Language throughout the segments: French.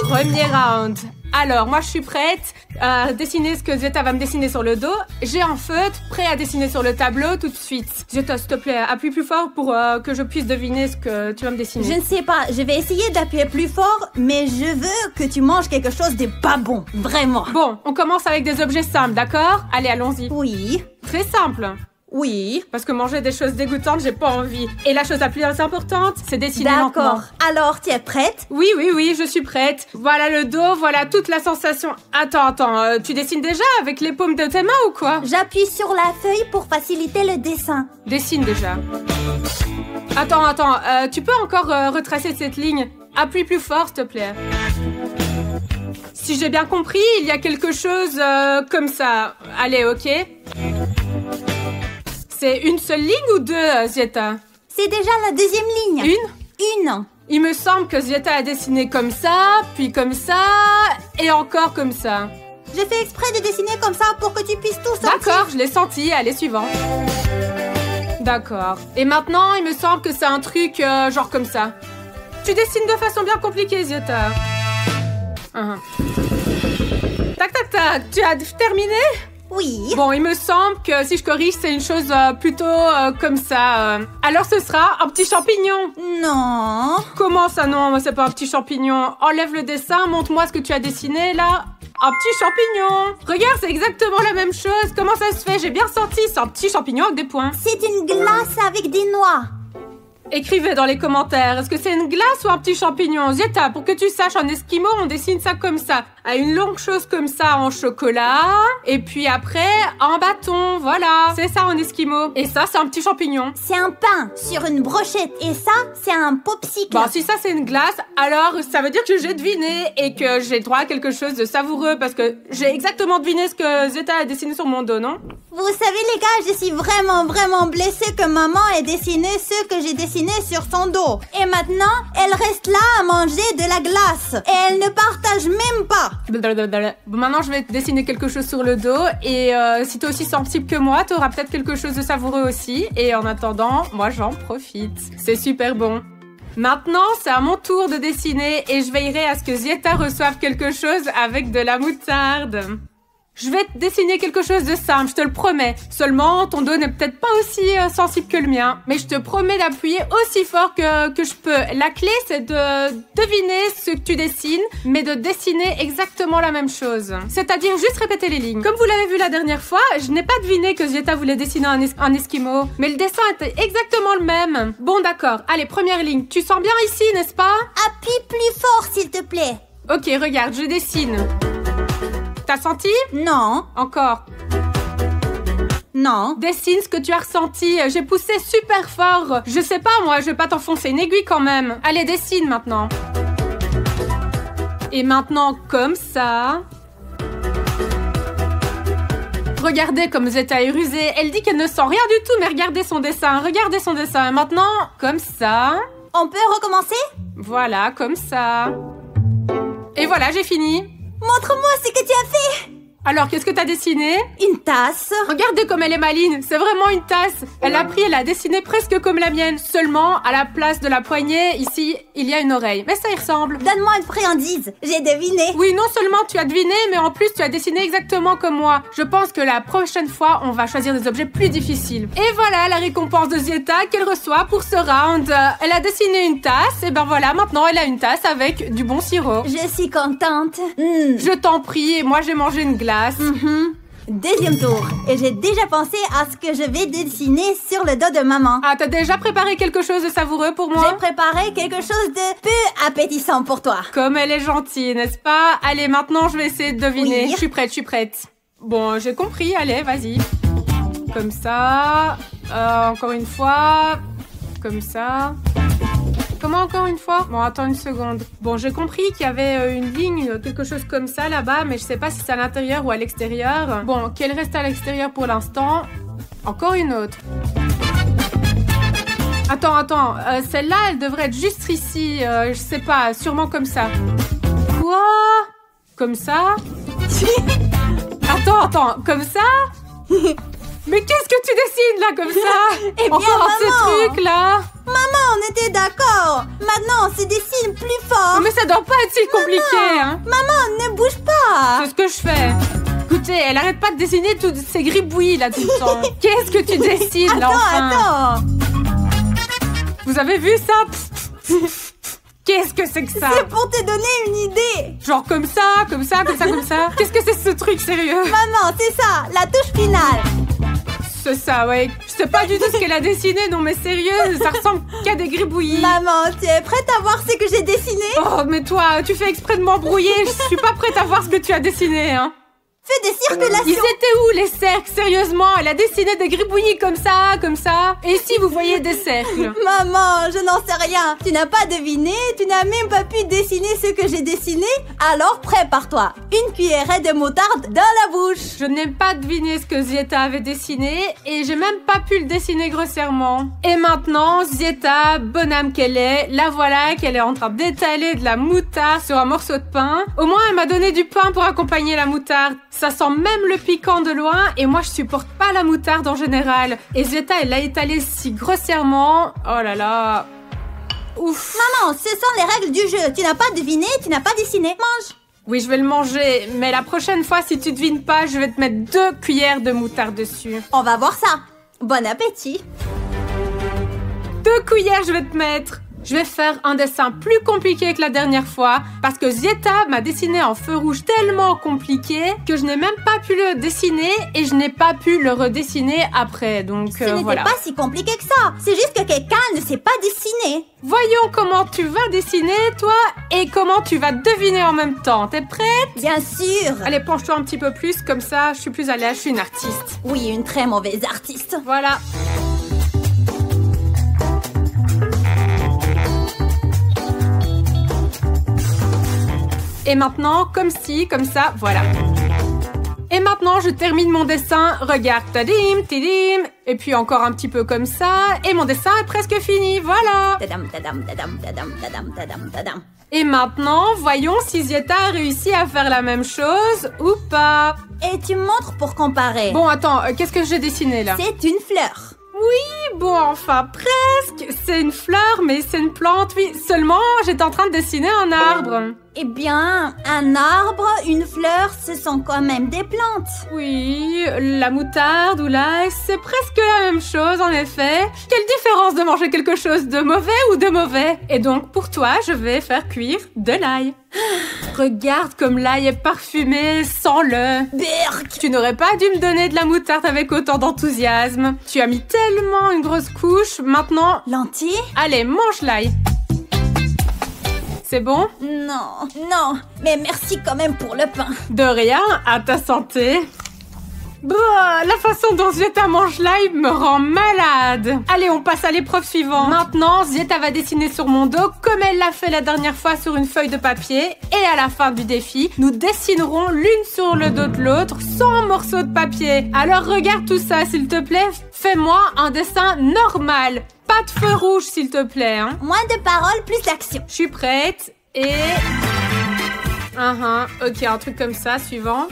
Premier round. Alors, moi, je suis prête à dessiner ce que Zeta va me dessiner sur le dos. J'ai un feutre prêt à dessiner sur le tableau tout de suite. Zeta, s'il te plaît, appuie plus fort pour que je puisse deviner ce que tu vas me dessiner. Je ne sais pas, je vais essayer d'appuyer plus fort, mais je veux que tu manges quelque chose de pas bon, vraiment. Bon, on commence avec des objets simples, d'accord? Allez, allons-y. Oui. Très simple. Oui. Parce que manger des choses dégoûtantes, j'ai pas envie. Et la chose la plus importante, c'est dessiner lentement. D'accord. Alors, tu es prête? Oui, je suis prête. Voilà le dos, voilà toute la sensation. Attends, tu dessines déjà avec les paumes de tes mains ou quoi? J'appuie sur la feuille pour faciliter le dessin. Dessine déjà. Attends, tu peux encore retracer cette ligne? Appuie plus fort, s'il te plaît. Si j'ai bien compris, il y a quelque chose comme ça. Allez, ok. C'est une seule ligne ou deux, Zeta? C'est déjà la deuxième ligne. Une. Il me semble que Zeta a dessiné comme ça, puis comme ça, et encore comme ça. J'ai fait exprès de dessiner comme ça pour que tu puisses tout sentir. D'accord, je l'ai senti. Allez, suivant. D'accord. Et maintenant, il me semble que c'est un truc genre comme ça. Tu dessines de façon bien compliquée, Zeta. Tac, tu as terminé? Oui. Bon, il me semble que si je corrige, c'est une chose plutôt comme ça. Alors ce sera un petit champignon. Non. Comment ça non? C'est pas un petit champignon. Enlève le dessin, montre-moi ce que tu as dessiné là. Un petit champignon. Regarde, c'est exactement la même chose. Comment ça se fait? J'ai bien senti, c'est un petit champignon avec des points. C'est une glace avec des noix. Écrivez dans les commentaires, est-ce que c'est une glace ou un petit champignon? Zeta, pour que tu saches, en esquimau, on dessine ça comme ça. À une longue chose comme ça en chocolat. Et puis après, en bâton, voilà. C'est ça en esquimau. Et ça, c'est un petit champignon. C'est un pain sur une brochette. Et ça, c'est un popsicle. Bon, si ça, c'est une glace, alors ça veut dire que j'ai deviné et que j'ai droit à quelque chose de savoureux parce que j'ai exactement deviné ce que Zeta a dessiné sur mon dos, non? Vous savez, les gars, je suis vraiment blessée que maman ait dessiné ce que j'ai dessiné sur son dos. Et maintenant, elle reste là à manger de la glace. Et elle ne partage même pas. Bon, maintenant, je vais te dessiner quelque chose sur le dos. Et si t'es aussi sensible que moi, t'auras peut-être quelque chose de savoureux aussi. Et en attendant, moi, j'en profite. C'est super bon. Maintenant, c'est à mon tour de dessiner. Et je veillerai à ce que Zeta reçoive quelque chose avec de la moutarde. Je vais te dessiner quelque chose de simple, je te le promets. Seulement, ton dos n'est peut-être pas aussi sensible que le mien. Mais je te promets d'appuyer aussi fort que je peux. La clé, c'est de deviner ce que tu dessines, mais de dessiner exactement la même chose. C'est-à-dire juste répéter les lignes. Comme vous l'avez vu la dernière fois, je n'ai pas deviné que Zeta voulait dessiner un esquimau. Mais le dessin était exactement le même. Bon, d'accord. Allez, première ligne. Tu sens bien ici, n'est-ce pas? Appuie plus fort, s'il te plaît. Ok, regarde, je dessine. T'as senti? Non. Encore. Non. Dessine ce que tu as ressenti. J'ai poussé super fort. Je sais pas, moi, je vais pas t'enfoncer une aiguille quand même. Allez, dessine maintenant. Et maintenant, comme ça. Regardez comme Zeta est rusée. Elle dit qu'elle ne sent rien du tout, mais regardez son dessin. Regardez son dessin. Maintenant, comme ça. On peut recommencer? Voilà, comme ça. Et voilà, j'ai fini. Montre-moi ce que tu as fait. Alors, qu'est-ce que t'as dessiné? Une tasse. Regardez comme elle est maligne, c'est vraiment une tasse. Elle a dessiné presque comme la mienne. Seulement, à la place de la poignée, ici, il y a une oreille. Mais ça y ressemble. Donne-moi une friandise, j'ai deviné. Oui, non seulement tu as deviné, mais en plus tu as dessiné exactement comme moi. Je pense que la prochaine fois, on va choisir des objets plus difficiles. Et voilà la récompense de Zeta qu'elle reçoit pour ce round. Elle a dessiné une tasse, et ben voilà, maintenant elle a une tasse avec du bon sirop. Je suis contente. Je t'en prie, moi j'ai mangé une glace. Deuxième tour. Et j'ai déjà pensé à ce que je vais dessiner sur le dos de maman. Ah, t'as déjà préparé quelque chose de savoureux pour moi? J'ai préparé quelque chose de peu appétissant pour toi. Comme elle est gentille, n'est-ce pas? Allez, maintenant je vais essayer de deviner. Oui. Je suis prête. Bon, j'ai compris, allez, vas-y. Comme ça. Encore une fois. Comme ça. Comment encore une fois? Bon, attends une seconde. Bon, j'ai compris qu'il y avait une ligne, quelque chose comme ça là-bas, mais je sais pas si c'est à l'intérieur ou à l'extérieur. Bon, qu'elle reste à l'extérieur pour l'instant. Encore une autre. Attends. Celle-là, elle devrait être juste ici. Je sais pas, sûrement comme ça. Quoi? Comme ça? Attends, comme ça? Mais qu'est-ce que tu dessines là comme ça? Eh bien, encore maman. ces trucs là. Maman, on était d'accord. Maintenant, se dessine plus fort. Mais ça doit pas être si compliqué, hein. Maman, ne bouge pas. C'est ce que je fais. Écoutez, elle arrête pas de dessiner toutes ces gribouillis là tout le temps. Qu'est-ce que tu dessines là enfin? Attends. Vous avez vu ça? Qu'est-ce que c'est que ça? C'est pour te donner une idée. Genre comme ça, comme ça, comme ça, comme ça. Qu'est-ce que c'est ce truc sérieux? Maman, c'est ça, la touche finale. C'est ça, ouais. Je sais pas du tout ce qu'elle a dessiné, non mais sérieux, ça ressemble qu'à des gribouillis. Maman, tu es prête à voir ce que j'ai dessiné? Oh, mais toi, tu fais exprès de m'embrouiller, je suis pas prête à voir ce que tu as dessiné, hein. Fais des circulations. Ils étaient où les cercles? Sérieusement, elle a dessiné des gribouillis comme ça, comme ça. Et si vous voyez des cercles? Maman, je n'en sais rien. Tu n'as pas deviné, tu n'as même pas pu dessiner ce que j'ai dessiné. Alors prépare-toi. Une cuillerée de moutarde dans la bouche. Je n'ai pas deviné ce que Zieta avait dessiné et j'ai même pas pu le dessiner grossièrement. Et maintenant, Zieta, bonne âme qu'elle est, la voilà qu'elle est en train d'étaler de la moutarde sur un morceau de pain. Au moins, elle m'a donné du pain pour accompagner la moutarde. Ça sent même le piquant de loin et moi je supporte pas la moutarde en général. Et Zieta, elle l'a étalée si grossièrement. Oh là là. Ouf. Maman, ce sont les règles du jeu. Tu n'as pas deviné, tu n'as pas dessiné. Mange. Oui, je vais le manger, mais la prochaine fois, si tu devines pas, je vais te mettre 2 cuillères de moutarde dessus. On va voir ça. Bon appétit. 2 cuillères, je vais te mettre. Je vais faire un dessin plus compliqué que la dernière fois parce que Zieta m'a dessiné en feu rouge tellement compliqué que je n'ai même pas pu le dessiner et je n'ai pas pu le redessiner après. Donc Ce n'était voilà. pas si compliqué que ça. C'est juste que quelqu'un ne sait pas dessiner. Voyons comment tu vas dessiner, toi, et comment tu vas deviner en même temps. T'es prête? Bien sûr. Allez, penche-toi un petit peu plus, comme ça, je suis plus à l'aise, je suis une artiste. Oui, une très mauvaise artiste. Voilà. Et maintenant, comme ci, comme ça, voilà. Et maintenant, je termine mon dessin. Regarde, tadim, tidim. Et puis encore un petit peu comme ça. Et mon dessin est presque fini, voilà. Tadam, tadam, tadam, tadam, tadam, tadam, tadam. Et maintenant, voyons si Zieta a réussi à faire la même chose ou pas. Et tu montres pour comparer. Bon, attends, qu'est-ce que j'ai dessiné là? C'est une fleur. Oui, bon, enfin, presque. C'est une fleur, mais c'est une plante, oui. Seulement, j'étais en train de dessiner un arbre. Eh bien, un arbre, une fleur, ce sont quand même des plantes. Oui, la moutarde ou l'ail, c'est presque la même chose, en effet. Quelle différence de manger quelque chose de mauvais ou de mauvais? Et donc, pour toi, je vais faire cuire de l'ail. Regarde comme l'ail est parfumé, sens-le. Berk. Tu n'aurais pas dû me donner de la moutarde avec autant d'enthousiasme. Tu as mis tellement une grosse couche, maintenant... Lentilles? Allez, mange l'ail. C'est bon? Non, non. Mais merci quand même pour le pain. De rien, à ta santé. Bah, la façon dont Zieta mange l'ail me rend malade. Allez, on passe à l'épreuve suivante. Maintenant, Zieta va dessiner sur mon dos comme elle l'a fait la dernière fois sur une feuille de papier. Et à la fin du défi, nous dessinerons l'une sur le dos de l'autre sans morceau de papier. Alors regarde tout ça, s'il te plaît. Fais-moi un dessin normal. Pas de feu rouge, s'il te plaît. Hein. Moins de paroles, plus d'action. Je suis prête. Et... Ok, un truc comme ça, suivant.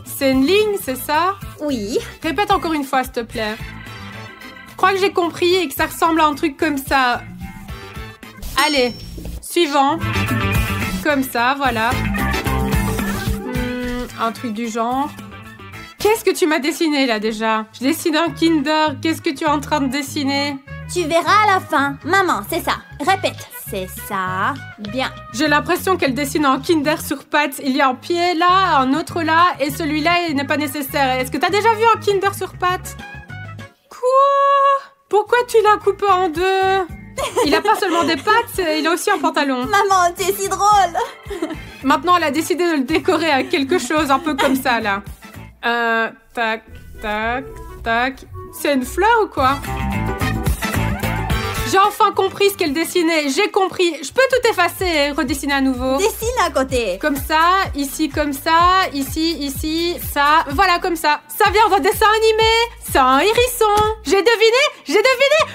C'est une ligne, c'est ça? Oui. Répète encore une fois, s'il te plaît. Je crois que j'ai compris et que ça ressemble à un truc comme ça. Allez, suivant. Comme ça, voilà. Un truc du genre. Qu'est-ce que tu m'as dessiné, là, déjà? Je dessine un Kinder. Qu'est-ce que tu es en train de dessiner? Tu verras à la fin. Maman, c'est ça. Répète. C'est ça. Bien. J'ai l'impression qu'elle dessine un Kinder sur pattes. Il y a un pied là, un autre là, et celui-là, il n'est pas nécessaire. Est-ce que t'as déjà vu un Kinder sur pattes? Quoi? Pourquoi tu l'as coupé en deux? Il a pas seulement des pattes, il a aussi un pantalon. Maman, tu es si drôle. Maintenant, elle a décidé de le décorer à quelque chose un peu comme ça, là. Tac, tac, tac. C'est une fleur ou quoi? J'ai enfin compris ce qu'elle dessinait. J'ai compris. Je peux tout effacer et redessiner à nouveau. Dessine à côté. Comme ça, ici, ici, ça. Voilà, comme ça. Ça vient d'un dessin animé. C'est un hérisson. J'ai deviné.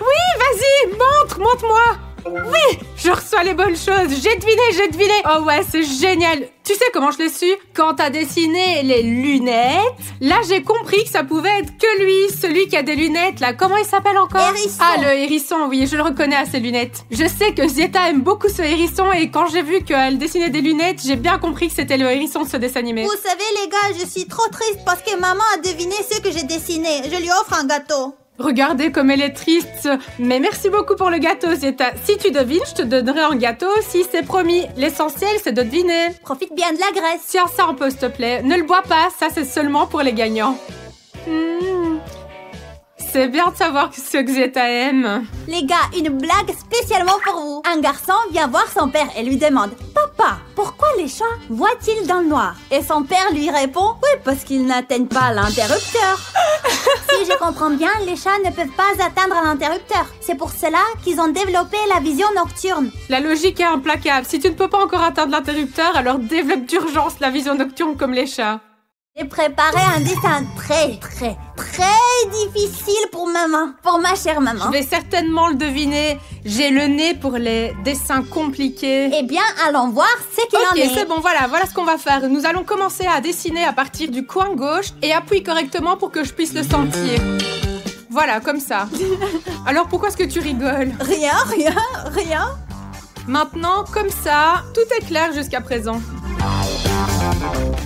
Oui, vas-y, montre-moi. Oui, je reçois les bonnes choses. J'ai deviné. Oh ouais, c'est génial. Tu sais comment je l'ai su? Quand t'as dessiné les lunettes, là j'ai compris que ça pouvait être que lui, celui qui a des lunettes là. Comment il s'appelle encore? Hérisson. Ah, le hérisson, oui, je le reconnais à ses lunettes. Je sais que Zieta aime beaucoup ce hérisson et quand j'ai vu qu'elle dessinait des lunettes, j'ai bien compris que c'était le hérisson de ce dessin animé. Vous savez les gars, je suis trop triste parce que maman a deviné ce que j'ai dessiné. Je lui offre un gâteau. Regardez comme elle est triste. Mais merci beaucoup pour le gâteau, Zieta. Si tu devines, je te donnerai un gâteau aussi, c'est promis. L'essentiel, c'est de deviner. Profite bien de la graisse. Tiens ça un peu, s'il te plaît. Ne le bois pas, ça c'est seulement pour les gagnants. C'est bien de savoir ce que Zieta aime. Les gars, une blague spécialement pour vous. Un garçon vient voir son père et lui demande « Papa, pourquoi les chats voient-ils dans le noir ?» Et son père lui répond « Oui, parce qu'ils n'atteignent pas l'interrupteur. » Si je comprends bien, les chats ne peuvent pas atteindre l'interrupteur. C'est pour cela qu'ils ont développé la vision nocturne. La logique est implacable. Si tu ne peux pas encore atteindre l'interrupteur, alors développe d'urgence la vision nocturne comme les chats. J'ai préparé un dessin très difficile pour maman. Pour ma chère maman. Je vais certainement le deviner. J'ai le nez pour les dessins compliqués. Eh bien, allons voir ce qu'il en est. Ok, c'est bon, voilà ce qu'on va faire. Nous allons commencer à dessiner à partir du coin gauche et appuie correctement pour que je puisse le sentir. Voilà, comme ça. Alors, pourquoi est-ce que tu rigoles? Rien. Maintenant, comme ça, tout est clair jusqu'à présent.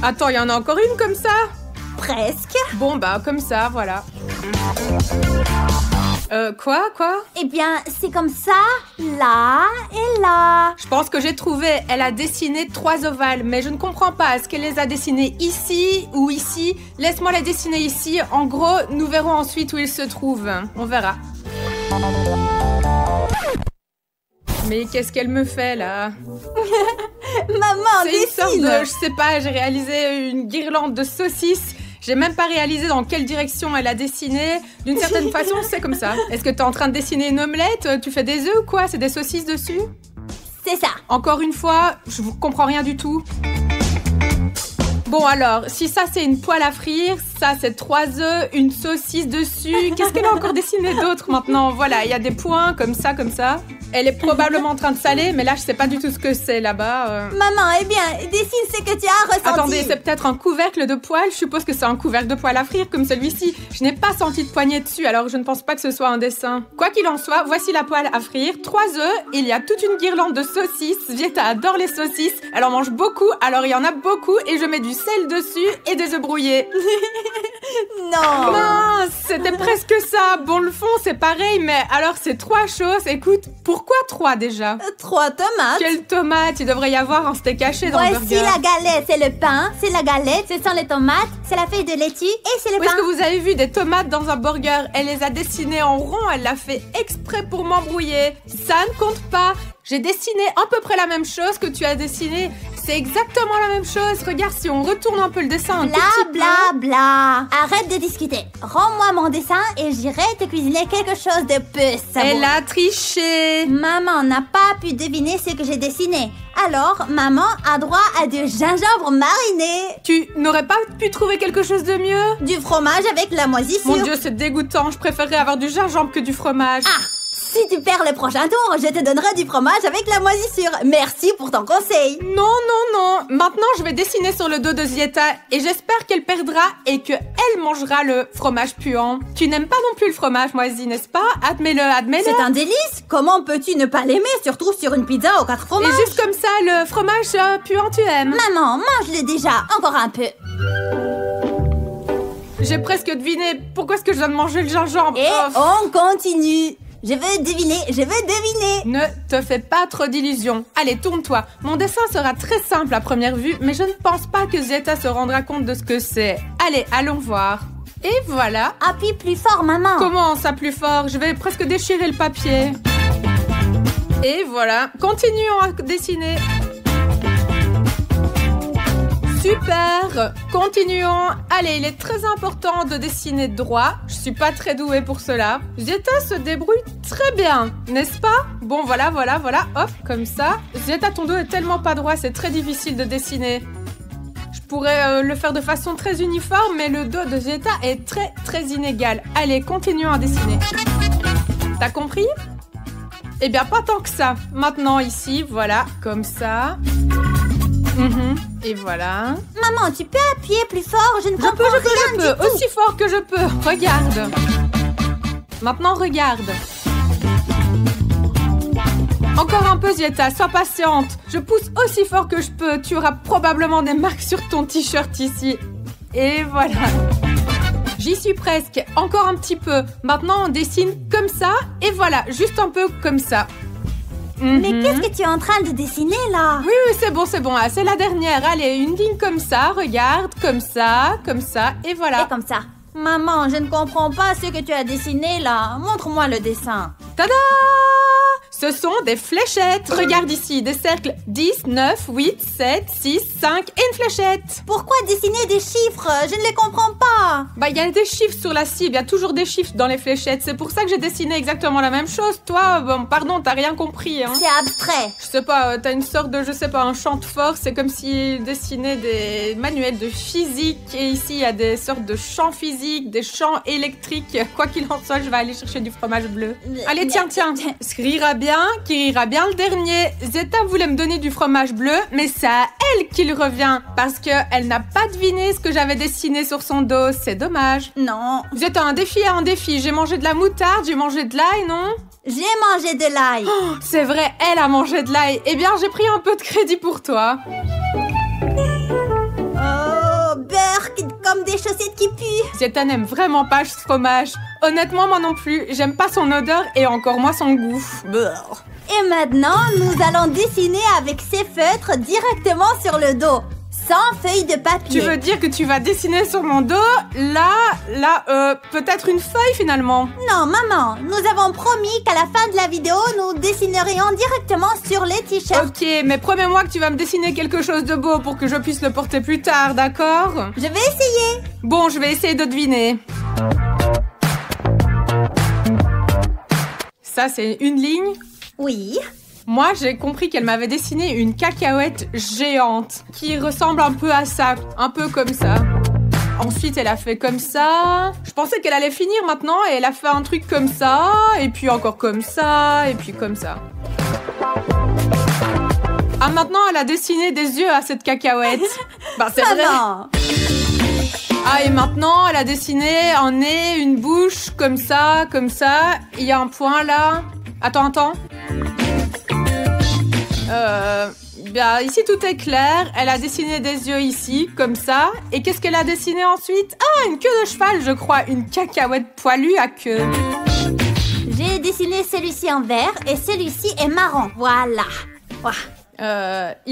Attends, il y en a encore une comme ça? Presque. Bon, bah, comme ça, voilà. Quoi? Eh bien, c'est comme ça, là et là. Je pense que j'ai trouvé. Elle a dessiné 3 ovales, mais je ne comprends pas. Est-ce qu'elle les a dessinés ici ou ici? Laisse-moi les dessiner ici. En gros, nous verrons ensuite où ils se trouvent. On verra. Mais qu'est-ce qu'elle me fait, là? Maman, c'est une sorte dessine. de... Je sais pas, j'ai réalisé une guirlande de saucisses. J'ai même pas réalisé dans quelle direction elle a dessiné. D'une certaine façon, c'est comme ça. Est-ce que t'es en train de dessiner une omelette? Tu fais des œufs ou quoi? C'est des saucisses dessus? C'est ça. Encore une fois, je comprends rien du tout. Bon alors, si ça c'est une poêle à frire, ça c'est 3 œufs, une saucisse dessus. Qu'est-ce qu'elle a encore dessiné d'autre maintenant? Voilà, il y a des points comme ça. Elle est probablement en train de saler, mais là je sais pas du tout ce que c'est là-bas. Maman, eh bien, dessine ce que tu as ressenti. Attendez, c'est peut-être un couvercle de poêle. Je suppose que c'est un couvercle de poêle à frire comme celui-ci. Je n'ai pas senti de poignée dessus, alors je ne pense pas que ce soit un dessin. Quoi qu'il en soit, voici la poêle à frire. 3 œufs, il y a toute une guirlande de saucisses. Zieta adore les saucisses. Elle en mange beaucoup, alors il y en a beaucoup et je mets du sel dessus et des œufs brouillés. Non. Mince, c'était presque ça. Bon, le fond c'est pareil, mais alors c'est 3 choses. Écoute, pourquoi 3 déjà? 3 tomates. Quelle tomate? Il devrait y avoir un steak haché dans le Voici burger. la galette, c'est le pain, c'est la galette, ce sont les tomates, c'est la feuille de laitue et c'est le Où est-ce pain. que vous avez vu des tomates dans un burger? Elle les a dessinées en rond, elle l'a fait exprès pour m'embrouiller. Ça ne compte pas. J'ai dessiné à peu près la même chose que tu as dessiné. C'est exactement la même chose. Regarde, si on retourne un peu le dessin un tout petit peu. Bla. Arrête de discuter. Rends-moi mon dessin et j'irai te cuisiner quelque chose de peu savoureux. Elle a triché. Maman n'a pas pu deviner ce que j'ai dessiné. Alors, maman a droit à du gingembre mariné. Tu n'aurais pas pu trouver quelque chose de mieux? Du fromage avec la moisissure. Mon Dieu, c'est dégoûtant. Je préférerais avoir du gingembre que du fromage. Ah! Si tu perds le prochain tour, je te donnerai du fromage avec la moisissure. Merci pour ton conseil. Non. Maintenant, je vais dessiner sur le dos de Zieta et j'espère qu'elle perdra et qu'elle mangera le fromage puant. Tu n'aimes pas non plus le fromage moisi, n'est-ce pas? Admets-le. C'est un délice. Comment peux-tu ne pas l'aimer, surtout sur une pizza aux 4 fromages? Et juste comme ça, le fromage puant, tu aimes? Maman, mange-le déjà. Encore un peu. J'ai presque deviné. Pourquoi est-ce que je dois manger le gingembre? Et on continue. Je veux deviner. Ne te fais pas trop d'illusions. Allez, tourne-toi. Mon dessin sera très simple à première vue, mais je ne pense pas que Zieta se rendra compte de ce que c'est. Allez, allons voir. Et voilà. Appuie plus fort, maman. Comment ça plus fort? Je vais presque déchirer le papier. Et voilà. Continuons à dessiner. Super! Continuons. Allez, il est très important de dessiner droit. Je suis pas très douée pour cela. Zieta se débrouille très bien, n'est-ce pas? Bon, voilà. Hop, comme ça. Zieta, ton dos est tellement pas droit, c'est très difficile de dessiner. Je pourrais le faire de façon très uniforme, mais le dos de Zieta est très inégal. Allez, continuons à dessiner. T'as compris? Eh bien, pas tant que ça. Maintenant, ici, voilà, comme ça. Et voilà. Maman, tu peux appuyer plus fort? Je ne comprends rien du tout. Aussi fort que je peux. Regarde. Maintenant, regarde. Encore un peu, Zieta, sois patiente. Je pousse aussi fort que je peux. Tu auras probablement des marques sur ton t-shirt ici. Et voilà. J'y suis presque. Encore un petit peu. Maintenant, on dessine comme ça. Et voilà, juste un peu comme ça. Mais qu'est-ce que tu es en train de dessiner là? Oui, c'est bon. Ah, c'est la dernière. Allez, une ligne comme ça. Regarde, comme ça. Et voilà. Et comme ça. Maman, je ne comprends pas ce que tu as dessiné là. Montre-moi le dessin. Tada! Ce sont des fléchettes. Regarde ici, des cercles 10, 9, 8, 7, 6, 5 et une fléchette. Pourquoi dessiner des chiffres? Je ne les comprends pas. Bah, il y a des chiffres sur la cible, il y a toujours des chiffres dans les fléchettes. C'est pour ça que j'ai dessiné exactement la même chose. Toi, bon, pardon, t'as rien compris, hein. C'est abstrait. Je sais pas, t'as une sorte de, un champ de force. C'est comme s'il dessinait des manuels de physique. Et ici, il y a des sortes de champs physiques, des champs électriques. Quoi qu'il en soit, je vais aller chercher du fromage bleu. Allez, tiens. Ce qui ira bien le dernier. Zeta voulait me donner du fromage bleu, mais c'est à elle qu'il revient. Parce qu'elle n'a pas deviné ce que j'avais dessiné sur son dos. C'est dommage. Non. Zeta, un défi. J'ai mangé de la moutarde, j'ai mangé de l'ail, non? J'ai mangé de l'ail. Oh, c'est vrai, elle a mangé de l'ail. Eh bien, j'ai pris un peu de crédit pour toi. Oh, beurre comme des chaussettes qui puent. Zeta n'aime vraiment pas ce fromage. Honnêtement, moi non plus. J'aime pas son odeur et encore moins son goût. Beurre. Et maintenant, nous allons dessiner avec ces feutres directement sur le dos, sans feuille de papier. Tu veux dire que tu vas dessiner sur mon dos? Là, peut-être une feuille finalement? Non, maman, nous avons promis qu'à la fin de la vidéo, nous dessinerions directement sur les t-shirts. Ok, mais promets-moi que tu vas me dessiner quelque chose de beau pour que je puisse le porter plus tard, d'accord? Je vais essayer. Bon, je vais essayer de deviner. Ça, c'est une ligne? Oui. Moi, j'ai compris qu'elle m'avait dessiné une cacahuète géante qui ressemble un peu à ça, un peu comme ça. Ensuite, elle a fait comme ça. Je pensais qu'elle allait finir maintenant et elle a fait un truc comme ça, et puis encore comme ça, et puis comme ça. Ah, maintenant, elle a dessiné des yeux à cette cacahuète. Bah, c'est vrai. Ah, et maintenant, elle a dessiné un nez, une bouche, comme ça. Il y a un point là. Attends. Bien, ici tout est clair. Elle a dessiné des yeux ici, comme ça. Et qu'est-ce qu'elle a dessiné ensuite? Ah, une queue de cheval, je crois. Une cacahuète poilue à queue. J'ai dessiné celui-ci en vert et celui-ci est marron. Voilà.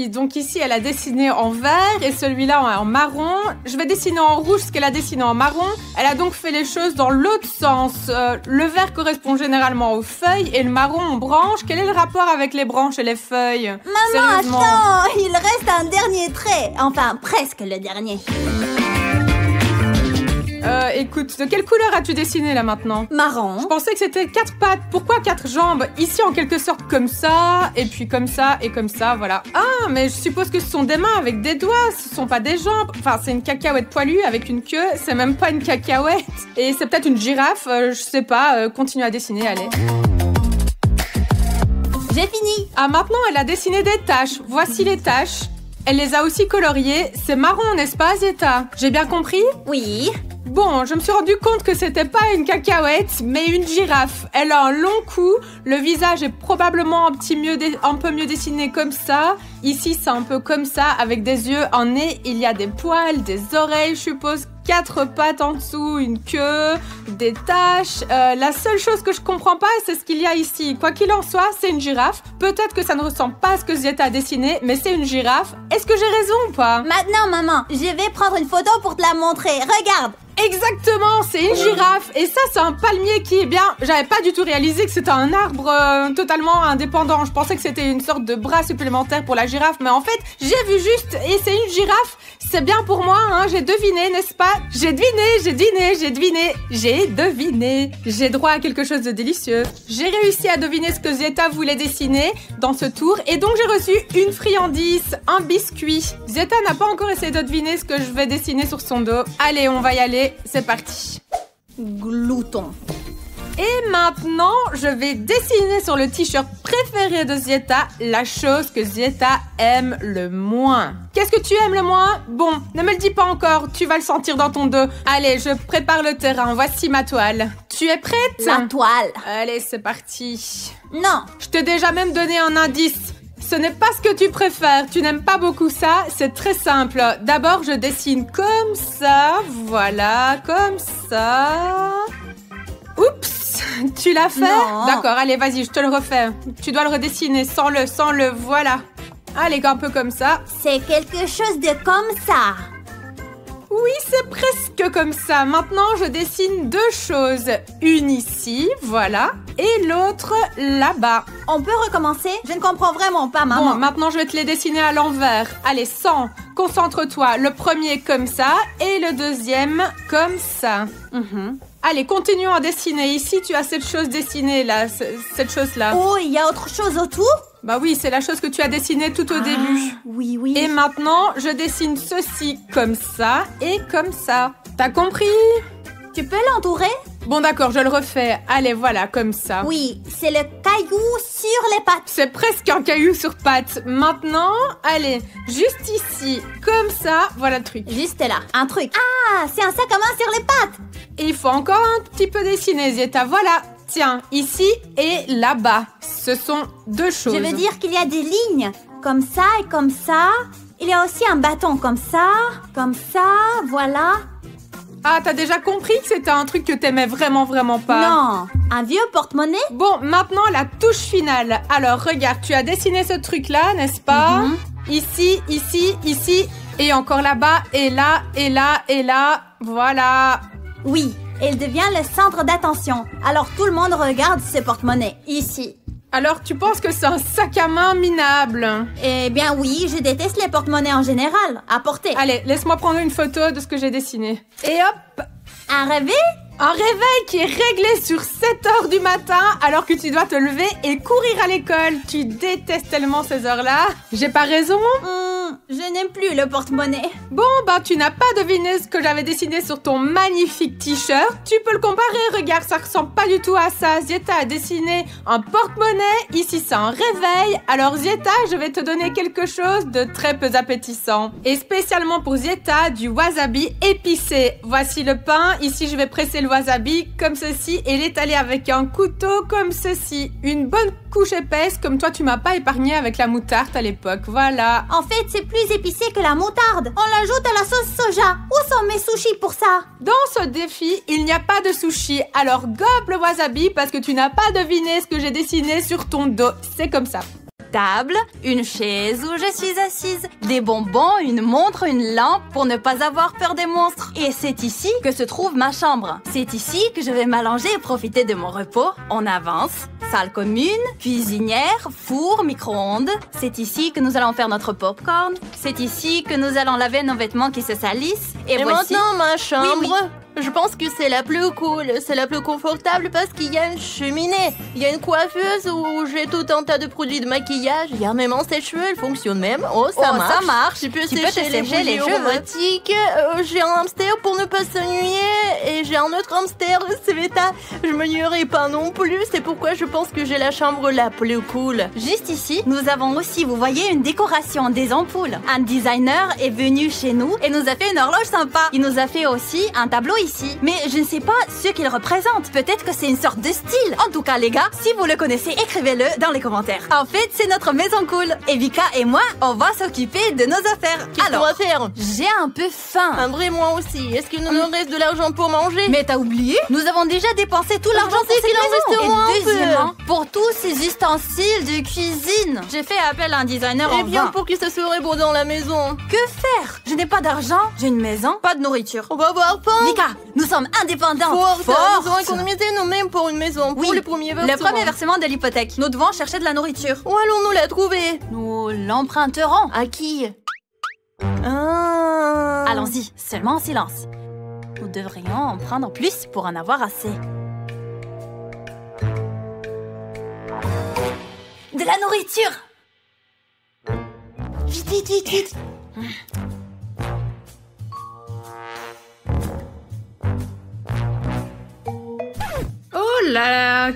Donc ici, elle a dessiné en vert et celui-là en marron. Je vais dessiner en rouge ce qu'elle a dessiné en marron. Elle a donc fait les choses dans l'autre sens. Le vert correspond généralement aux feuilles et le marron aux branches. Quel est le rapport avec les branches et les feuilles? Maman, attends, il reste un dernier trait. Enfin, presque le dernier. Écoute, de quelle couleur as-tu dessiné là maintenant? Marron. Je pensais que c'était 4 pattes. Pourquoi 4 jambes? Ici en quelque sorte comme ça, et puis comme ça, et comme ça, voilà. Ah, mais je suppose que ce sont des mains avec des doigts, ce sont pas des jambes. Enfin, c'est une cacahuète poilue avec une queue, c'est même pas une cacahuète. Et c'est peut-être une girafe, je sais pas, continue à dessiner, allez. J'ai fini. Ah, maintenant elle a dessiné des taches. Voici les taches. Elle les a aussi coloriées. C'est marron, n'est-ce pas, Zeta? J'ai bien compris? Oui. Bon, je me suis rendu compte que c'était pas une cacahuète, mais une girafe. Elle a un long cou, le visage est probablement un peu mieux dessiné comme ça. Ici, c'est un peu comme ça, avec des yeux, un nez, il y a des poils, des oreilles, je suppose, 4 pattes en dessous, une queue, des taches. La seule chose que je comprends pas, c'est ce qu'il y a ici. Quoi qu'il en soit, c'est une girafe. Peut-être que ça ne ressemble pas à ce que Zieta a dessiné, mais c'est une girafe. Est-ce que j'ai raison ou pas? Maintenant, maman, je vais prendre une photo pour te la montrer. Regarde. Exactement, c'est une girafe. Et ça, c'est un palmier qui est bien... J'avais pas du tout réalisé que c'était un arbre totalement indépendant. Je pensais que c'était une sorte de bras supplémentaire pour la girafe. Mais en fait, j'ai vu juste et c'est une girafe. C'est bien pour moi, hein. J'ai deviné, n'est-ce pas? J'ai deviné. J'ai droit à quelque chose de délicieux. J'ai réussi à deviner ce que Zieta voulait dessiner dans ce tour. Et donc, j'ai reçu une friandise, un biscuit. Zieta n'a pas encore essayé de deviner ce que je vais dessiner sur son dos. Allez, on va y aller. C'est parti. Glouton. Et maintenant, je vais dessiner sur le t-shirt préféré de Zieta la chose que Zieta aime le moins. Qu'est-ce que tu aimes le moins? Bon, ne me le dis pas encore, tu vas le sentir dans ton dos. Allez, je prépare le terrain, voici ma toile. Tu es prête? La toile. Allez, c'est parti. Non. Je t'ai déjà même donné un indice. Ce n'est pas ce que tu préfères, tu n'aimes pas beaucoup ça, c'est très simple. D'abord, je dessine comme ça, voilà, comme ça. Oups, tu l'as fait? Non. D'accord, allez, vas-y, je te le refais. Tu dois le redessiner sans le, voilà. Allez, un peu comme ça. C'est quelque chose de comme ça. Oui, c'est presque comme ça. Maintenant, je dessine deux choses. Une ici, voilà, et l'autre là-bas. On peut recommencer? Je ne comprends vraiment pas, maman. Bon, maintenant, je vais te les dessiner à l'envers. Allez, sans. Concentre-toi. Le premier comme ça et le deuxième comme ça. Allez, continuons à dessiner. Ici, tu as cette chose dessinée, là, cette chose-là. Oh, il y a autre chose autour? Bah oui, c'est la chose que tu as dessinée tout au début. Oui, oui. Et maintenant, je dessine ceci comme ça et comme ça. T'as compris? Tu peux l'entourer? Bon, d'accord, je le refais. Allez, voilà, comme ça. Oui, c'est le caillou sur les pattes. C'est presque un caillou sur pattes. Maintenant, allez, juste ici, comme ça, voilà le truc. Juste là, un truc. Ah, c'est un sac à main sur les pattes. Et il faut encore un petit peu dessiner, Zieta. Voilà, tiens, ici et là-bas. Ce sont deux choses. Je veux dire qu'il y a des lignes, comme ça et comme ça. Il y a aussi un bâton comme ça, voilà. Ah, t'as déjà compris que c'était un truc que t'aimais vraiment, vraiment pas? Non, un vieux porte-monnaie. Bon, maintenant, la touche finale. Alors, regarde, tu as dessiné ce truc-là, n'est-ce pas? Ici, ici, ici, et encore là-bas, et là, et là, et là. Voilà. Oui, il devient le centre d'attention. Alors tout le monde regarde ce porte-monnaie, ici. Alors, tu penses que c'est un sac à main minable? Eh bien oui, je déteste les porte-monnaies en général. À porter. Allez, laisse-moi prendre une photo de ce que j'ai dessiné. Et hop! Un réveil? Un réveil qui est réglé sur 7 heures du matin alors que tu dois te lever et courir à l'école. Tu détestes tellement ces heures-là. J'ai pas raison? Je n'aime plus le porte-monnaie. Bon, bah tu n'as pas deviné ce que j'avais dessiné sur ton magnifique t-shirt. Tu peux le comparer, regarde, ça ressemble pas du tout à ça. Zieta a dessiné un porte-monnaie, ici c'est un réveil. Alors Zieta, je vais te donner quelque chose de très peu appétissant. Et spécialement pour Zieta, du wasabi épicé. Voici le pain, ici je vais presser le wasabi comme ceci et l'étaler avec un couteau comme ceci. Une bonne couche épaisse comme toi tu m'as pas épargné avec la moutarde à l'époque, voilà. En fait, c'est plus épicé que la moutarde. On l'ajoute à la sauce soja. Où sont mes sushis pour ça? Dans ce défi, il n'y a pas de sushi. Alors gobe le wasabi parce que tu n'as pas deviné ce que j'ai dessiné sur ton dos. C'est comme ça. Table, une chaise où je suis assise, des bonbons, une montre, une lampe pour ne pas avoir peur des monstres. Et c'est ici que se trouve ma chambre. C'est ici que je vais m'allonger et profiter de mon repos. On avance. Salle commune, cuisinière, four, micro-ondes. C'est ici que nous allons faire notre popcorn. C'est ici que nous allons laver nos vêtements qui se salissent. Et voici... maintenant, ma chambre. Oui. Je pense que c'est la plus cool, c'est la plus confortable parce qu'il y a une cheminée, il y a une coiffeuse où j'ai tout un tas de produits de maquillage, il y a même un sèche-cheveux, elle fonctionne même. Oh, ça marche. Tu peux sécher les bougies aromatiques. J'ai un hamster pour ne pas s'ennuyer et j'ai un autre hamster, Sveta. Je me nuirai pas non plus, c'est pourquoi je pense que j'ai la chambre la plus cool. Juste ici, nous avons aussi, vous voyez, une décoration, des ampoules. Un designer est venu chez nous et nous a fait une horloge sympa. Il nous a fait aussi un tableau ici. Mais je ne sais pas ce qu'il représente. Peut-être que c'est une sorte de style. En tout cas, les gars, si vous le connaissez, écrivez-le dans les commentaires. En fait, c'est notre maison cool. Et Vika et moi, on va s'occuper de nos affaires. Qu'est-ce qu'on va faire? J'ai un peu faim. Un vrai, moi aussi. Est-ce qu'il nous reste de l'argent pour manger? Mais t'as oublié? Nous avons déjà dépensé tout l'argent pour cette maison. Et deuxièmement, pour tous ces ustensiles de cuisine, j'ai fait appel à un designer en bien vain. pour que ça serait beau dans la maison. Que faire? Je n'ai pas d'argent, j'ai une maison, pas de nourriture. On va avoir faim. Vika, nous sommes indépendants. Nous avons économisé nous-mêmes pour une maison, pour le premier versement. Le premier versement de l'hypothèque. Nous devons chercher de la nourriture. Où allons-nous la trouver? Nous l'emprunterons. À qui? Allons-y, seulement en silence. Nous devrions en prendre plus pour en avoir assez. De la nourriture! Vite, vite, vite, vite! Oh là là.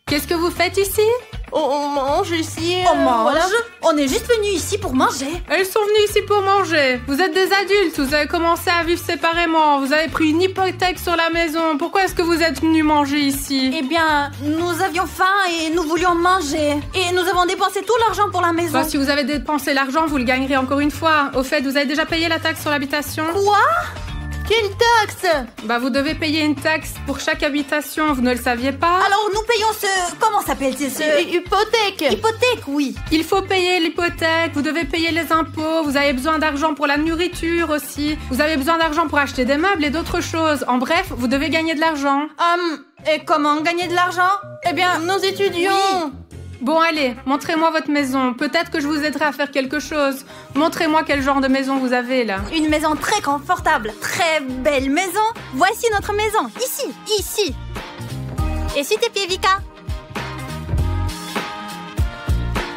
Qu'est-ce que vous faites ici? On mange ici. On mange. Voilà. On est juste venus ici pour manger. Elles sont venues ici pour manger. Vous êtes des adultes, vous avez commencé à vivre séparément. Vous avez pris une hypothèque sur la maison. Pourquoi est-ce que vous êtes venus manger ici? Eh bien, nous avions faim et nous voulions manger. Et nous avons dépensé tout l'argent pour la maison. Bah, si vous avez dépensé l'argent, vous le gagnerez encore une fois. Au fait, vous avez déjà payé la taxe sur l'habitation? Quoi? Quelle taxe? Bah, vous devez payer une taxe pour chaque habitation. Vous ne le saviez pas? Alors nous payons ce... Comment s'appelle-t-il ce... Hypothèque. Hypothèque, oui. Il faut payer l'hypothèque, vous devez payer les impôts, vous avez besoin d'argent pour la nourriture aussi. Vous avez besoin d'argent pour acheter des meubles et d'autres choses. En bref, vous devez gagner de l'argent. Et comment gagner de l'argent? Eh bien, nos étudiants. Oui. Bon, allez, montrez-moi votre maison. Peut-être que je vous aiderai à faire quelque chose. Montrez-moi quel genre de maison vous avez, là. Une maison très confortable, très belle maison. Voici notre maison, ici. Et suis tes pieds, Vika.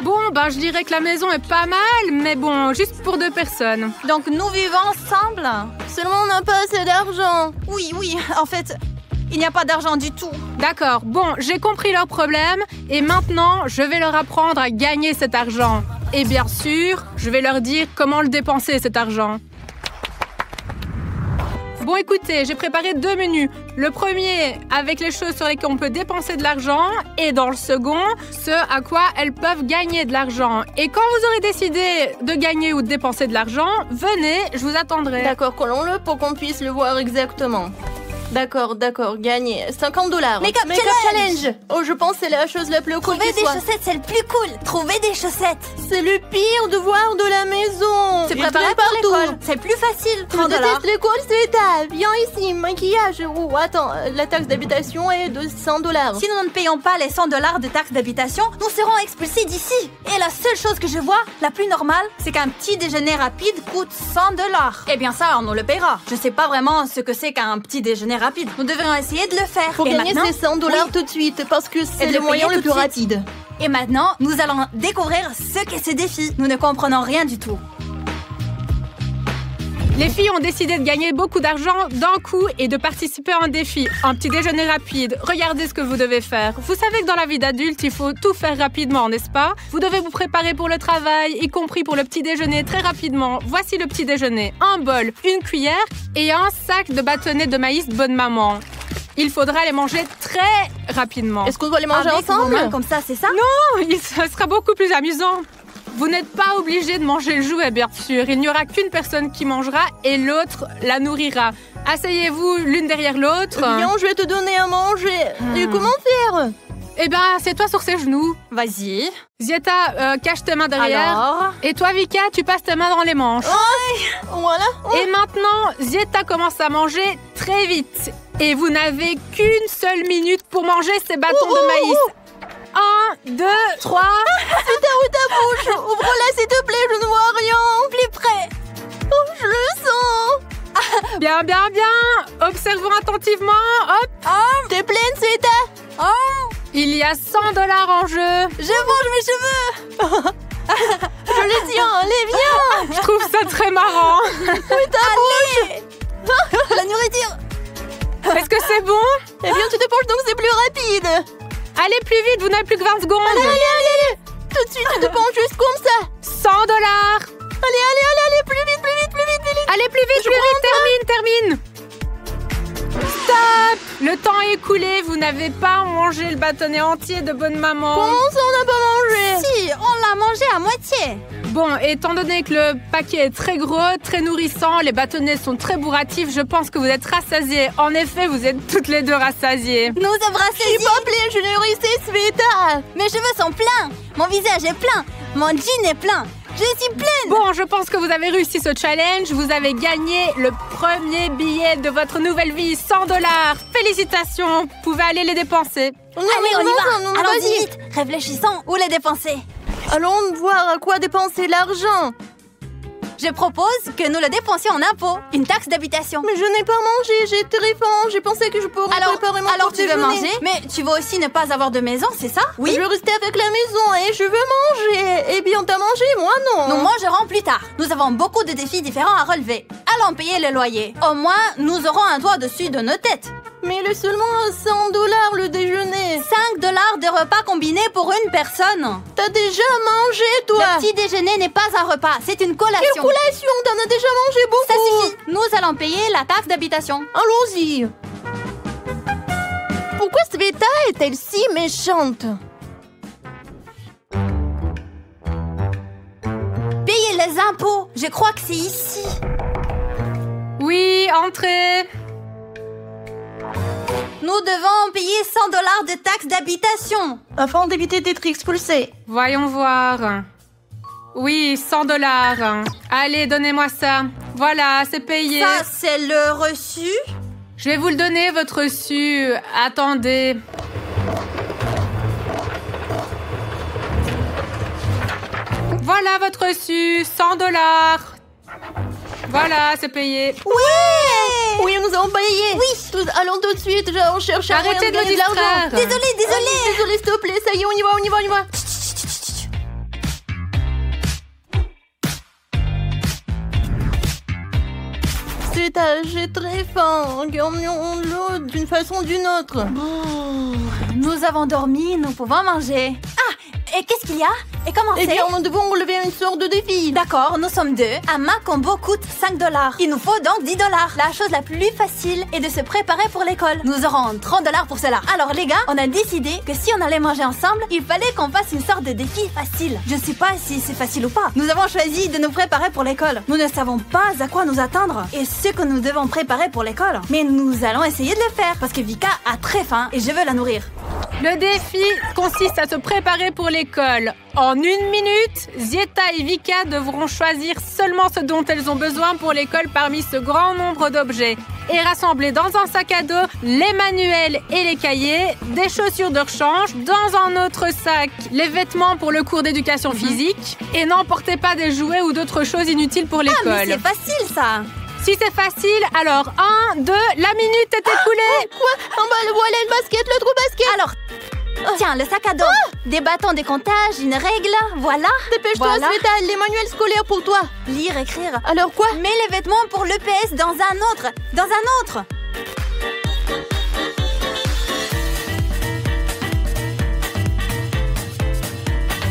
Bon, bah, je dirais que la maison est pas mal, mais bon, juste pour 2 personnes. Donc nous vivons ensemble? Seulement, on n'a pas assez d'argent. Oui, en fait, il n'y a pas d'argent du tout. D'accord, bon, j'ai compris leur problème, et maintenant, je vais leur apprendre à gagner cet argent. Et bien sûr, je vais leur dire comment le dépenser, cet argent. Bon, écoutez, j'ai préparé 2 menus. Le premier, avec les choses sur lesquelles on peut dépenser de l'argent, et dans le second, ce à quoi elles peuvent gagner de l'argent. Et quand vous aurez décidé de gagner ou de dépenser de l'argent, venez, je vous attendrai. D'accord, collons-le pour qu'on puisse le voir exactement. D'accord, gagné. $50. Make-up challenge. Oh, je pense que c'est la chose la plus cool Trouver qui des soit. chaussettes, c'est le plus cool. Trouver des chaussettes. C'est le pire devoir de la maison. C'est Il préparé traîne pour partout. l'école. C'est plus facile. Je 30 $. déteste l'école, c'est ta. Viens ici, maquillage. Oh, attends, la taxe d'habitation est de $100. Si nous ne payons pas les 100 $ de taxes d'habitation, nous serons expulsés d'ici. Et la seule chose que je vois, la plus normale, c'est qu'un petit déjeuner rapide coûte 100 $. Eh bien ça, on nous le paiera. Je sais pas vraiment ce que c'est qu'un petit déjeuner rapide. Nous devrions essayer de le faire. Faut Et gagner maintenant, ces $100 oui. tout de suite parce que c'est de le le moyen payer le tout plus de suite. rapide. Et maintenant, nous allons découvrir ce qu'est ce défi. Nous ne comprenons rien du tout. Les filles ont décidé de gagner beaucoup d'argent d'un coup et de participer à un défi, un petit déjeuner rapide. Regardez ce que vous devez faire. Vous savez que dans la vie d'adulte, il faut tout faire rapidement, n'est-ce pas? Vous devez vous préparer pour le travail, y compris pour le petit déjeuner très rapidement. Voici le petit déjeuner. Un bol, une cuillère et un sac de bâtonnets de maïs Bonne Maman. Il faudra les manger très rapidement. Est-ce qu'on doit les manger Avec vos ensemble? mains comme ça, c'est ça? Ça sera beaucoup plus amusant. Vous n'êtes pas obligé de manger le jouet, bien sûr. Il n'y aura qu'une personne qui mangera et l'autre la nourrira. Asseyez-vous l'une derrière l'autre. Viens, je vais te donner à manger. Et comment faire? Eh ben, assieds-toi sur ses genoux. Vas-y. Zieta, cache tes mains derrière. Alors? Et toi, Vika, tu passes tes mains dans les manches. Voilà. Et maintenant, Zieta commence à manger très vite. Et vous n'avez qu'une seule minute pour manger ces bâtons de maïs. 1, 2, 3. C'est où ta bouche? Ouvre-la s'il te plaît, je ne vois rien. Plus près. Oh, je le sens. Bien, bien, bien. Observons attentivement. Hop. T'es pleine, c'est ta. Il y a $100 en jeu. Je mange mes cheveux. Je les tiens, allez, viens. Je trouve ça très marrant. Allez. La nourriture. Est-ce que c'est bon? Eh bien, tu te penches donc c'est plus rapide. Allez plus vite, vous n'avez plus que 20 secondes. Allez. Tout de suite, tu te penches juste comme ça. $100. Allez, plus vite. Allez plus vite, termine. Stop. Le temps est écoulé, vous n'avez pas mangé le bâtonnet entier de Bonne Maman. Comment ça, on n'a pas mangé? Si, on l'a mangé à moitié. Bon, étant donné que le paquet est très gros, très nourrissant, les bâtonnets sont très bourratifs, je pense que vous êtes rassasiés. En effet, vous êtes toutes les deux rassasiées. Nous sommes Je suis rassasiés. pas pleine, je nourrissais Sveta. Mes cheveux sont pleins. Mon visage est plein. Mon jean est plein. Je suis pleine. Bon, je pense que vous avez réussi ce challenge. Vous avez gagné le premier billet de votre nouvelle vie, $100. Félicitations, vous pouvez aller les dépenser. Allez, on y va. non, Allons-y vas-y. vite. Réfléchissons où les dépenser. Allons voir à quoi dépenser l'argent. Je propose que nous le dépensions en impôts. Une taxe d'habitation. Mais je n'ai pas mangé, j'ai très faim. J'ai pensé que je pourrais préparer mon Alors tu veux petit-déjeuner. manger, mais tu veux aussi ne pas avoir de maison, c'est ça? Je veux rester avec la maison et je veux manger. Eh bien, t'as mangé, moi non. Nous mangerons plus tard. Nous avons beaucoup de défis différents à relever. Allons payer le loyer. Au moins, nous aurons un toit au-dessus de nos têtes. Mais il est seulement à 100 $ le déjeuner. 5 $ de repas combiné pour une personne. T'as déjà mangé, toi? Le petit déjeuner n'est pas un repas, c'est une collation. Quelle collation? T'en as déjà mangé beaucoup. Ça suffit. Nous allons payer la taxe d'habitation. Allons-y. Pourquoi Sveta est-elle si méchante? Payer les impôts. Je crois que c'est ici. Oui, entrez. Nous devons payer 100 $ de taxes d'habitation. Afin d'éviter d'être expulsés. Voyons voir. Oui, 100 $. Allez, donnez-moi ça. Voilà, c'est payé. Ça, c'est le reçu. Je vais vous le donner, votre reçu. Attendez. Voilà votre reçu, 100 $. Voilà, c'est payé. Oui. Oui, nous avons payé. Oui. Allons tout de suite, on cherche un moyen Arrêtez de me gagner de l'argent. distraire. Désolée. Désolé, s'il te plaît, ça y est, on y va. J'ai très faim. Gagnons-le d'une façon ou d'une autre. Nous avons dormi, nous pouvons manger. Et qu'est-ce qu'il y a? Et comment Eh c'est? bien, nous devons relever une sorte de défi. D'accord, nous sommes 2. Un macombo coûte 5 $. Il nous faut donc 10 $. La chose la plus facile est de se préparer pour l'école. Nous aurons 30 $ pour cela. Alors les gars, on a décidé que si on allait manger ensemble, il fallait qu'on fasse une sorte de défi facile. Je ne sais pas si c'est facile ou pas. Nous avons choisi de nous préparer pour l'école. Nous ne savons pas à quoi nous attendre et ce que nous devons préparer pour l'école. Mais nous allons essayer de le faire parce que Vika a très faim et je veux la nourrir. Le défi consiste à se préparer pour l'école. En 1 minute, Zieta et Vika devront choisir seulement ce dont elles ont besoin pour l'école parmi ce grand nombre d'objets et rassembler dans un sac à dos les manuels et les cahiers, des chaussures de rechange, dans un autre sac les vêtements pour le cours d'éducation physique et n'emportez pas des jouets ou d'autres choses inutiles pour l'école. Ah, mais c'est facile ça. Si c'est facile, alors 1, 2, la minute est écoulée. Quoi? En bas, voilà le basket, le trou basket. Alors, tiens, le sac à dos. Des bâtons de comptage, une règle, voilà. Dépêche-toi, Voilà. Sveta, les manuels scolaires pour toi. Lire, écrire. Alors quoi? Mets les vêtements pour l'EPS dans un autre. Dans un autre.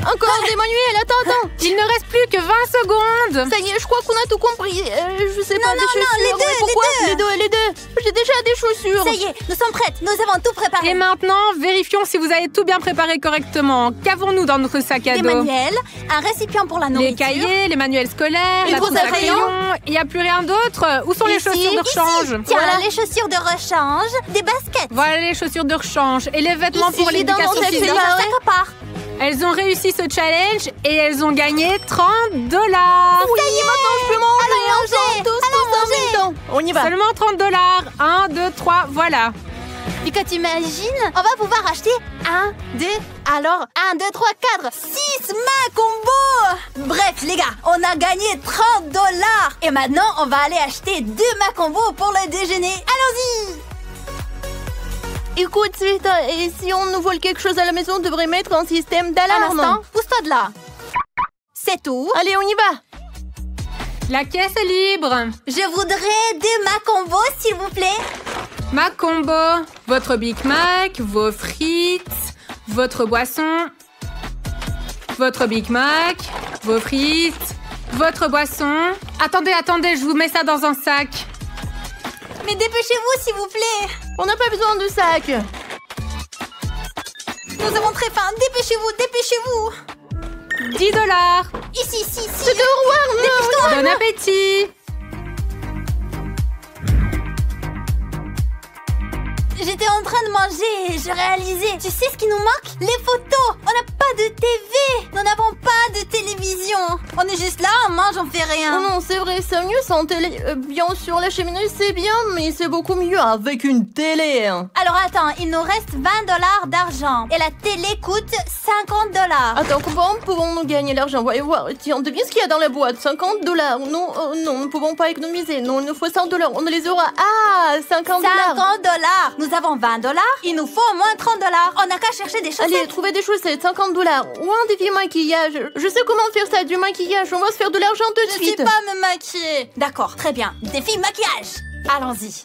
Encore des manuels, attends. Il ne reste plus que 20 secondes. Ça y est, je crois qu'on a tout compris. Je sais pas, des chaussures. les deux, mais pourquoi? les deux. Les deux. J'ai déjà des chaussures. Ça y est, nous sommes prêtes. Nous avons tout préparé. Et maintenant, vérifions si vous avez tout bien préparé correctement. Qu'avons-nous dans notre sac à Des dos? manuels, un récipient pour la nourriture. Les cahiers, les manuels scolaires, Les la grosses trousse à crayons. crayon. Il n'y a plus rien d'autre. Où sont les Ici, chaussures de rechange? ici. Tiens, Voilà. les chaussures de rechange, des baskets. Voilà les chaussures de rechange. Et les vêtements Ici, pour dans l'éducation mon sac, physique. dans un sac à part. Elles ont réussi ce challenge et elles ont gagné 30 $. Oui, maintenant je peux manger. Allons manger. Tous en même temps. On y va. Seulement 30 $. 1, 2, 3, voilà. Vika, t'imagines? On va pouvoir acheter 1, 2, alors 1, 2, 3, 4, 6 Macombo. Bref, les gars, on a gagné 30 $. Et maintenant, on va aller acheter 2 Macombo pour le déjeuner. Allons-y. Écoute, Sveta, et si on nous vole quelque chose à la maison, on devrait mettre un système Un d'alarme. instant, pousse-toi de là. C'est tout. Allez, on y va. La caisse est libre. Je voudrais 2 Macombo, s'il vous plaît. Ma combo, votre Big Mac, vos frites, votre boisson, votre Big Mac, vos frites, votre boisson. Attendez, je vous mets ça dans un sac. Mais dépêchez-vous, s'il vous plaît. On n'a pas besoin de sac. Nous avons très faim. Dépêchez-vous. 10 $. Ici. C'est de roi. Bon appétit. J'étais en train de manger et je réalisais. Tu sais ce qui nous manque? Les photos. On n'a pas de TV. Nous n'avons pas de télévision. On est juste là, on mange, on fait Oh rien. non, c'est vrai, c'est mieux sans télé. Bien sûr, la cheminée, c'est bien, mais c'est beaucoup mieux avec une télé. Alors attends, il nous reste 20 $ d'argent. Et la télé coûte 50 $. Attends, comment pouvons-nous gagner l'argent? Voyons voir. Tiens, devine ce qu'il y a dans la boîte. 50 $. Non, non, nous ne pouvons pas économiser. Non, il nous faut 100 $. On les aura. Ah, 50 $. 50 $. Nous avons 20 $. Il nous faut au moins 30 $. On n'a qu'à chercher des chaussettes. Allez, trouver des chaussettes, 50 $. Ou un défi maquillage. Je sais comment faire ça, du maquillage. On va se faire de l'argent tout de Je suite. sais pas me maquiller. D'accord, très bien. Défi maquillage. Allons-y.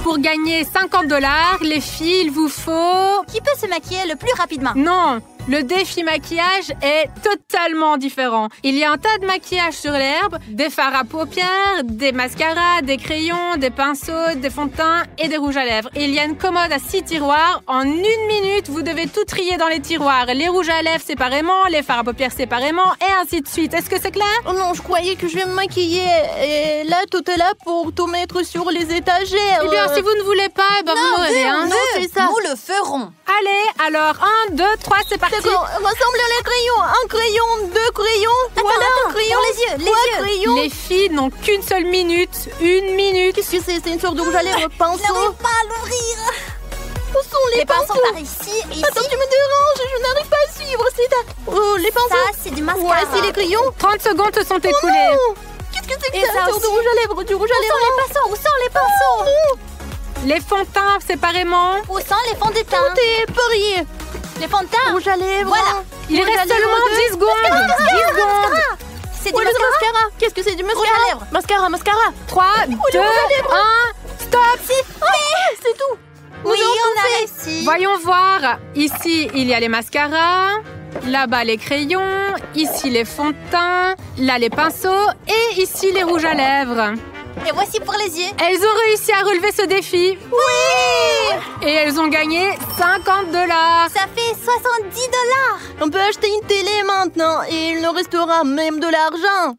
Pour gagner 50 $, les filles, il vous faut... Qui peut se maquiller le plus rapidement? Non, le défi maquillage est totalement différent. Il y a un tas de maquillage sur l'herbe, des fards à paupières, des mascaras, des crayons, des pinceaux, des fonds de teint et des rouges à lèvres. Et il y a une commode à 6 tiroirs. En 1 minute, vous devez tout trier dans les tiroirs. Les rouges à lèvres séparément, les fards à paupières séparément et ainsi de suite. Est-ce que c'est clair? Oh non, je croyais que je vais me maquiller. Et là, tout est là pour tout mettre sur les étagères. Eh bien, si vous ne voulez pas, ben vous m'aurez, hein. Non, c'est ça. Nous le ferons. Allez, alors 1, 2, 3, c'est parti. D'accord, rassemble les crayons. 1 crayon, 2 crayons. Voilà un crayon. Pour les yeux, crayons. Les filles n'ont qu'une seule minute. 1 minute. Qu'est-ce que c'est? C'est une sorte de rouge à lèvres pinceau. Je n'arrive pas à l'ouvrir. Où sont les pinceaux? par ici et ici. Attends, tu me déranges. Je n'arrive pas à suivre. C'est ta... Oh, les pinceaux. Ça, c'est du mascara. Ouais, c'est les crayons. 30 secondes se sont écoulées. Oh, qu'est-ce que c'est que Et ça? ça Un sorte de aussi. rouge à lèvres. Du rouge à lèvres. Où sont les pinceaux? Les fonds de teint séparément. Où sont les fonds de teint? Tout est parié. Les fonds de teint. Rouge à lèvres. Voilà. Il reste seulement 10 secondes. 10 secondes. C'est du Ouais, le mascara. mascara. Qu'est-ce que c'est du mascara? Rouge à lèvres. Mascara. 3, 2, 1, stop. C'est tout. Oui, on a réussi. Voyons voir. Ici, il y a les mascaras. Là-bas, les crayons. Ici, les fonds de teint. Là, les pinceaux. Et ici, les rouges à lèvres. Et voici pour les yeux. Elles ont réussi à relever ce défi. Oui. Et elles ont gagné 50 $. Ça fait 70 $. On peut acheter une télé maintenant et il nous restera même de l'argent.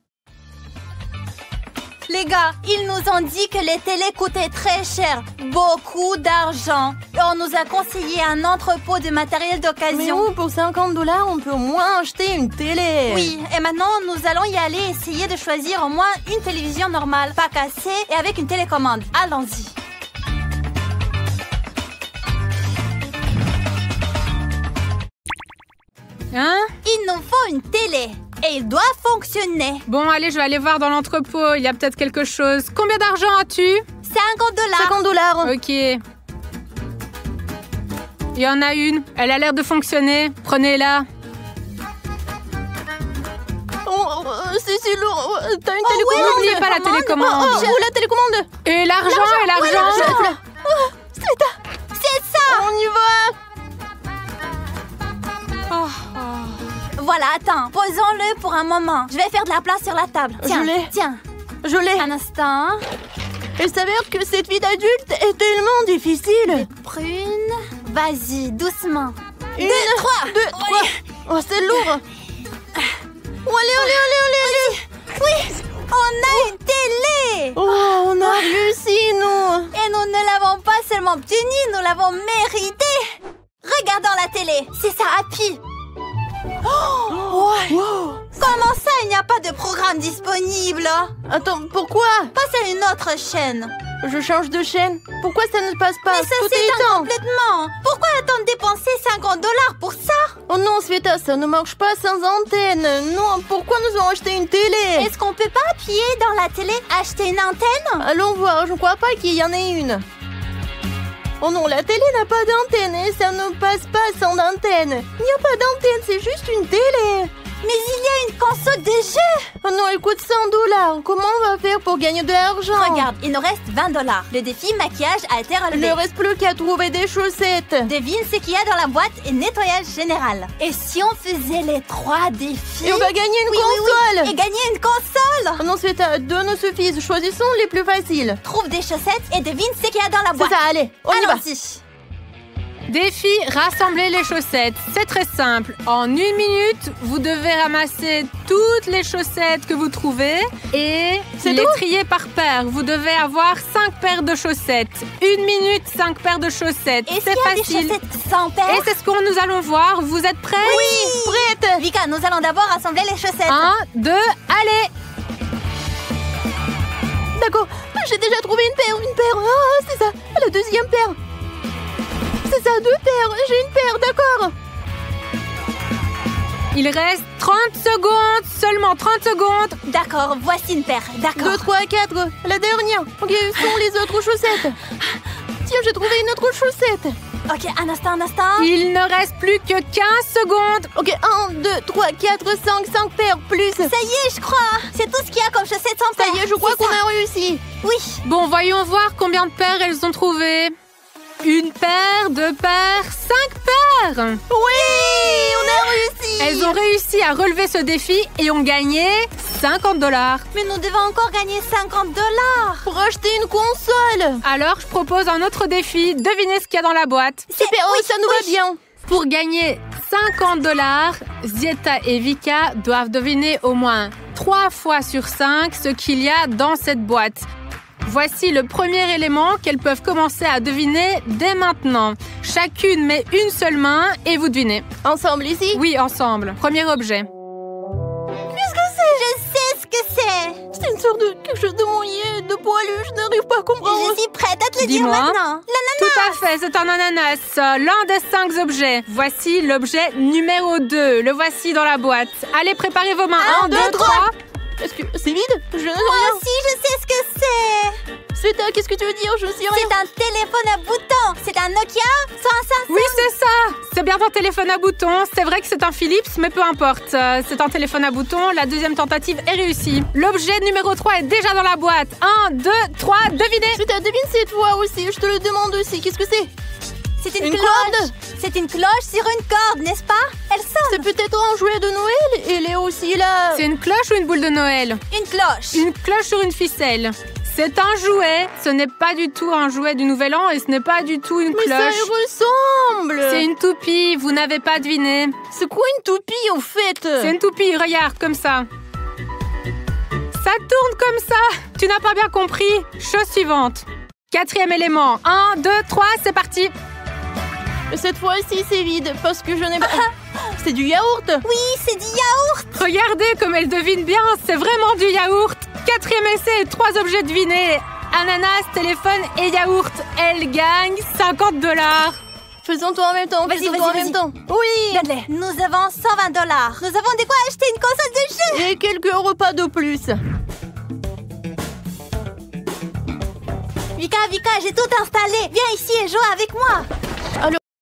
Les gars, ils nous ont dit que les télés coûtaient très cher, beaucoup d'argent. Et on nous a conseillé un entrepôt de matériel Mais d'occasion. où, pour 50 $, on peut au moins acheter une télé. Oui, et maintenant nous allons y aller essayer de choisir au moins une télévision normale, pas cassée et avec une télécommande. Allons-y. Hein? Il nous faut une télé et il doit fonctionner. Bon, allez, je vais aller voir dans l'entrepôt. Il y a peut-être quelque chose. Combien d'argent as-tu? 50 $. 50 $. Ok. Il y en a une. Elle a l'air de fonctionner. Prenez-la. Oh, c'est lourd. T'as une Oh, télécommande? ouais, N'oubliez pas la télécommande. Oh, la télécommande. Et l'argent, et l'argent. C'est ça. On y va. Voilà, attends, posons-le pour un moment. Je vais faire de la place sur la table. Tiens, Je l'ai. tiens. Je l'ai. Un instant. Il s'avère que cette vie d'adulte est tellement difficile. Prune. Vas-y, doucement. 1, 2, 3. Oh, c'est lourd. Oh, allez. Oui, on a une télé. Oh, on a réussi, nous. Et nous ne l'avons pas seulement obtenue, nous l'avons méritée. Regardons la télé. C'est ça, Happy. Wow. Comment ça, il n'y a pas de programme disponible? Attends, pourquoi? Passe à une autre chaîne. Je change de chaîne. Pourquoi ça ne passe pas? Mais ça Tout est s'éteint éteint. complètement. Pourquoi attendre dépenser 50 $ pour ça? Oh non, Sveta, ça ne marche pas sans antenne. Non, pourquoi nous avons acheté une télé? Est-ce qu'on peut pas appuyer dans la télé, acheter une antenne? Allons voir, je ne crois pas qu'il y en ait une. Oh non, la télé n'a pas d'antenne et ça ne passe pas sans antenne. Il n'y a pas d'antenne, c'est juste une télé. Mais il y a une console de jeu. Oh non, elle coûte 100 $. Comment on va faire pour gagner de l'argent? Regarde, il nous reste 20 $. Le défi maquillage a été Il relevé. ne reste plus qu'à trouver des chaussettes. Devine ce qu'il y a dans la boîte et nettoyage général. Et si on faisait les 3 défis? Et on va gagner une Oui, console. et gagner une console. Oh non, Sveta, 2 ne suffisent. Choisissons les plus faciles. Trouve des chaussettes et devine ce qu'il y a dans la C'est boîte. ça, allez, on y va. Allons-y. Défi, rassembler les chaussettes. C'est très simple. En 1 minute, vous devez ramasser toutes les chaussettes que vous trouvez et C'est les tout? trier par paire. Vous devez avoir 5 paires de chaussettes. 1 minute, 5 paires de chaussettes. Est-ce C'est qu'il y a des facile. chaussettes sans paire? Et c'est ce que nous allons voir. Vous êtes prêts? Oui, prête. Vika, nous allons d'abord rassembler les chaussettes. 1, 2, allez! D'accord, j'ai déjà trouvé une paire. Ah, c'est ça, la deuxième paire. C'est ça, 2 paires. J'ai une paire, d'accord. Il reste 30 secondes, seulement 30 secondes. D'accord, voici une paire. D'accord. 2, 3, 4. La dernière. Ok, où sont les autres chaussettes? Tiens, j'ai trouvé une autre chaussette. Ok, un instant. Il ne reste plus que 15 secondes. Ok, 1, 2, 3, 4, 5 paires plus. Ça y est, je crois. C'est tout ce qu'il y a comme chaussettes sans Ça paire. y est, je crois C'est qu'on ça. a réussi. Oui. Bon, voyons voir combien de paires elles ont trouvé. Une paire, 2 paires, 5 paires. Oui, on a réussi. Elles ont réussi à relever ce défi et ont gagné 50 $. Mais nous devons encore gagner 50 $. Pour acheter une console. Alors, je propose un autre défi. Devinez ce qu'il y a dans la boîte. Super, oui, ça nous va bien. Pour gagner 50 $, Zieta et Vika doivent deviner au moins 3 fois sur 5 ce qu'il y a dans cette boîte. Voici le premier élément qu'elles peuvent commencer à deviner dès maintenant. Chacune met une seule main et vous devinez. Ensemble ici? Oui, ensemble. Premier objet. Qu'est-ce que c'est? Je sais ce que c'est. C'est une sorte de quelque chose de mouillé, de poilu, je n'arrive pas à comprendre. Je suis prête à te le dire Dis-moi. maintenant. Tout à fait, c'est un ananas. L'un des 5 objets. Voici l'objet numéro 2. Le voici dans la boîte. Allez, préparez vos mains. 1, 2, 3. Est-ce que c'est vide? Je ne sais Moi rien. aussi, je sais ce que c'est. Sveta, qu'est-ce que tu veux dire? Je sais rien. C'est un téléphone à boutons. C'est un Nokia sur un Samsung. Oui, c'est ça. C'est bien un téléphone à boutons. C'est vrai que c'est un Philips, mais peu importe. C'est un téléphone à boutons. La deuxième tentative est réussie. L'objet numéro 3 est déjà dans la boîte. 1, 2, 3, devinez. Sveta, devine cette fois aussi. Je te le demande aussi. Qu'est-ce que c'est? C'est une Une cloche. corde. C'est une cloche sur une corde, n'est-ce pas? Elle sonne. C'est peut-être un jouet de Noël. Elle est aussi là. C'est une cloche ou une boule de Noël? Une cloche. Une cloche sur une ficelle. C'est un jouet. Ce n'est pas du tout un jouet du Nouvel An et ce n'est pas du tout une Mais ça cloche. y ressemble. C'est une toupie. Vous n'avez pas deviné. C'est quoi une toupie au fait? C'est une toupie. Regarde, comme ça. Ça tourne comme ça. Tu n'as pas bien compris. Chose suivante. 4e élément. 1, 2, 3, c'est parti. Cette fois-ci, c'est vide parce que je n'ai pas. C'est du yaourt. Oui, c'est du yaourt. Regardez comme elle devine bien. C'est vraiment du yaourt. 4e essai et 3 objets devinés. Ananas, téléphone et yaourt. Elle gagne 50 $. Faisons tout en même temps. Vas-y, Faisons vas-y, tout en vas-y. même temps. Oui. Donne-les. Nous avons 120 $. Nous avons de quoi acheter une console de jeu. Et quelques repas de plus. Vika, j'ai tout installé. Viens ici et joue avec moi.